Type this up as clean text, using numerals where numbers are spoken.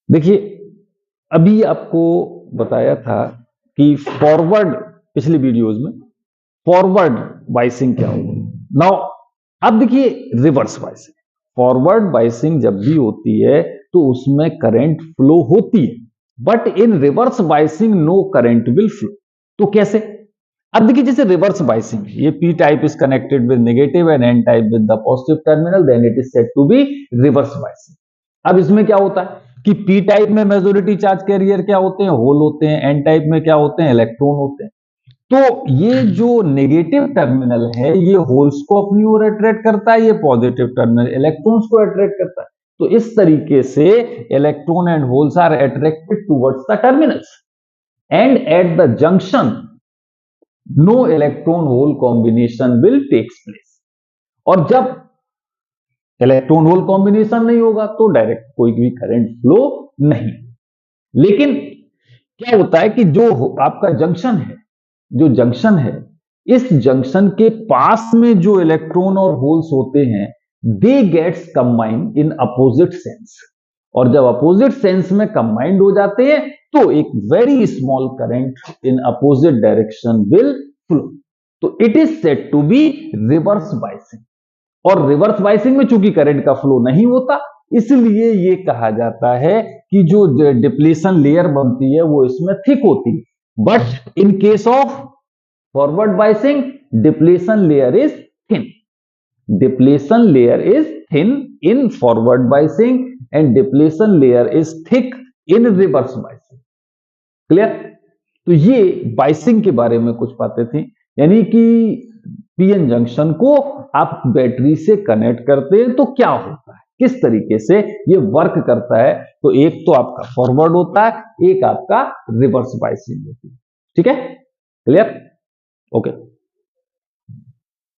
देखिए, अभी आपको बताया था कि फॉरवर्ड, पिछली वीडियोज में फॉरवर्ड बाइसिंग क्या होगी। नाउ अब देखिए रिवर्स बाइसिंग। फॉरवर्ड बाइसिंग जब भी होती है तो उसमें करंट फ्लो होती है, but in reverse biasing no current will flow. तो कैसे? अब देखिए, जैसे रिवर्स बाइसिंग, ये P type is connected with negative and N type with the positive terminal, then it is said to be reverse biasing. अब इसमें क्या होता है कि पी टाइप में मेजोरिटी चार्ज कैरियर क्या होते हैं? होल होते हैं। एन टाइप में क्या होते हैं? इलेक्ट्रॉन होते हैं। तो ये जो नेगेटिव टर्मिनल है ये होल्स को अपनी ओर अट्रैक्ट करता है, ये पॉजिटिव टर्मिनल इलेक्ट्रॉन्स को अट्रैक्ट करता है। तो इस तरीके से electron and holes are attracted towards the terminals and at the junction no electron hole combination will takes place. और जब इलेक्ट्रॉन होल कॉम्बिनेशन नहीं होगा तो डायरेक्ट कोई भी करंट फ्लो नहीं। लेकिन क्या होता है कि जो आपका जंक्शन है, जो जंक्शन है, इस जंक्शन के पास में जो इलेक्ट्रॉन और होल्स होते हैं they gets combined in opposite sense. और जब अपोजिट सेंस में कंबाइंड हो जाते हैं तो एक very small current in opposite direction will flow. तो it is said to be reverse biasing. और रिवर्स बाइसिंग में चूंकि करंट का फ्लो नहीं होता, इसलिए ये कहा जाता है कि जो डिप्लीशन लेयर बनती है वो इसमें थिक होती है। But in case of forward biasing depletion layer is thin. Depletion layer is thin in forward biasing and depletion layer is thick in reverse biasing. Clear? तो ये बाइसिंग के बारे में कुछ बातें थी, यानी कि पीएन जंक्शन को आप बैटरी से कनेक्ट करते हैं तो क्या होता है, किस तरीके से ये वर्क करता है। तो एक तो आपका फॉरवर्ड होता है, एक आपका रिवर्स बाइसिंग होती है। ठीक है? क्लियर? ओके।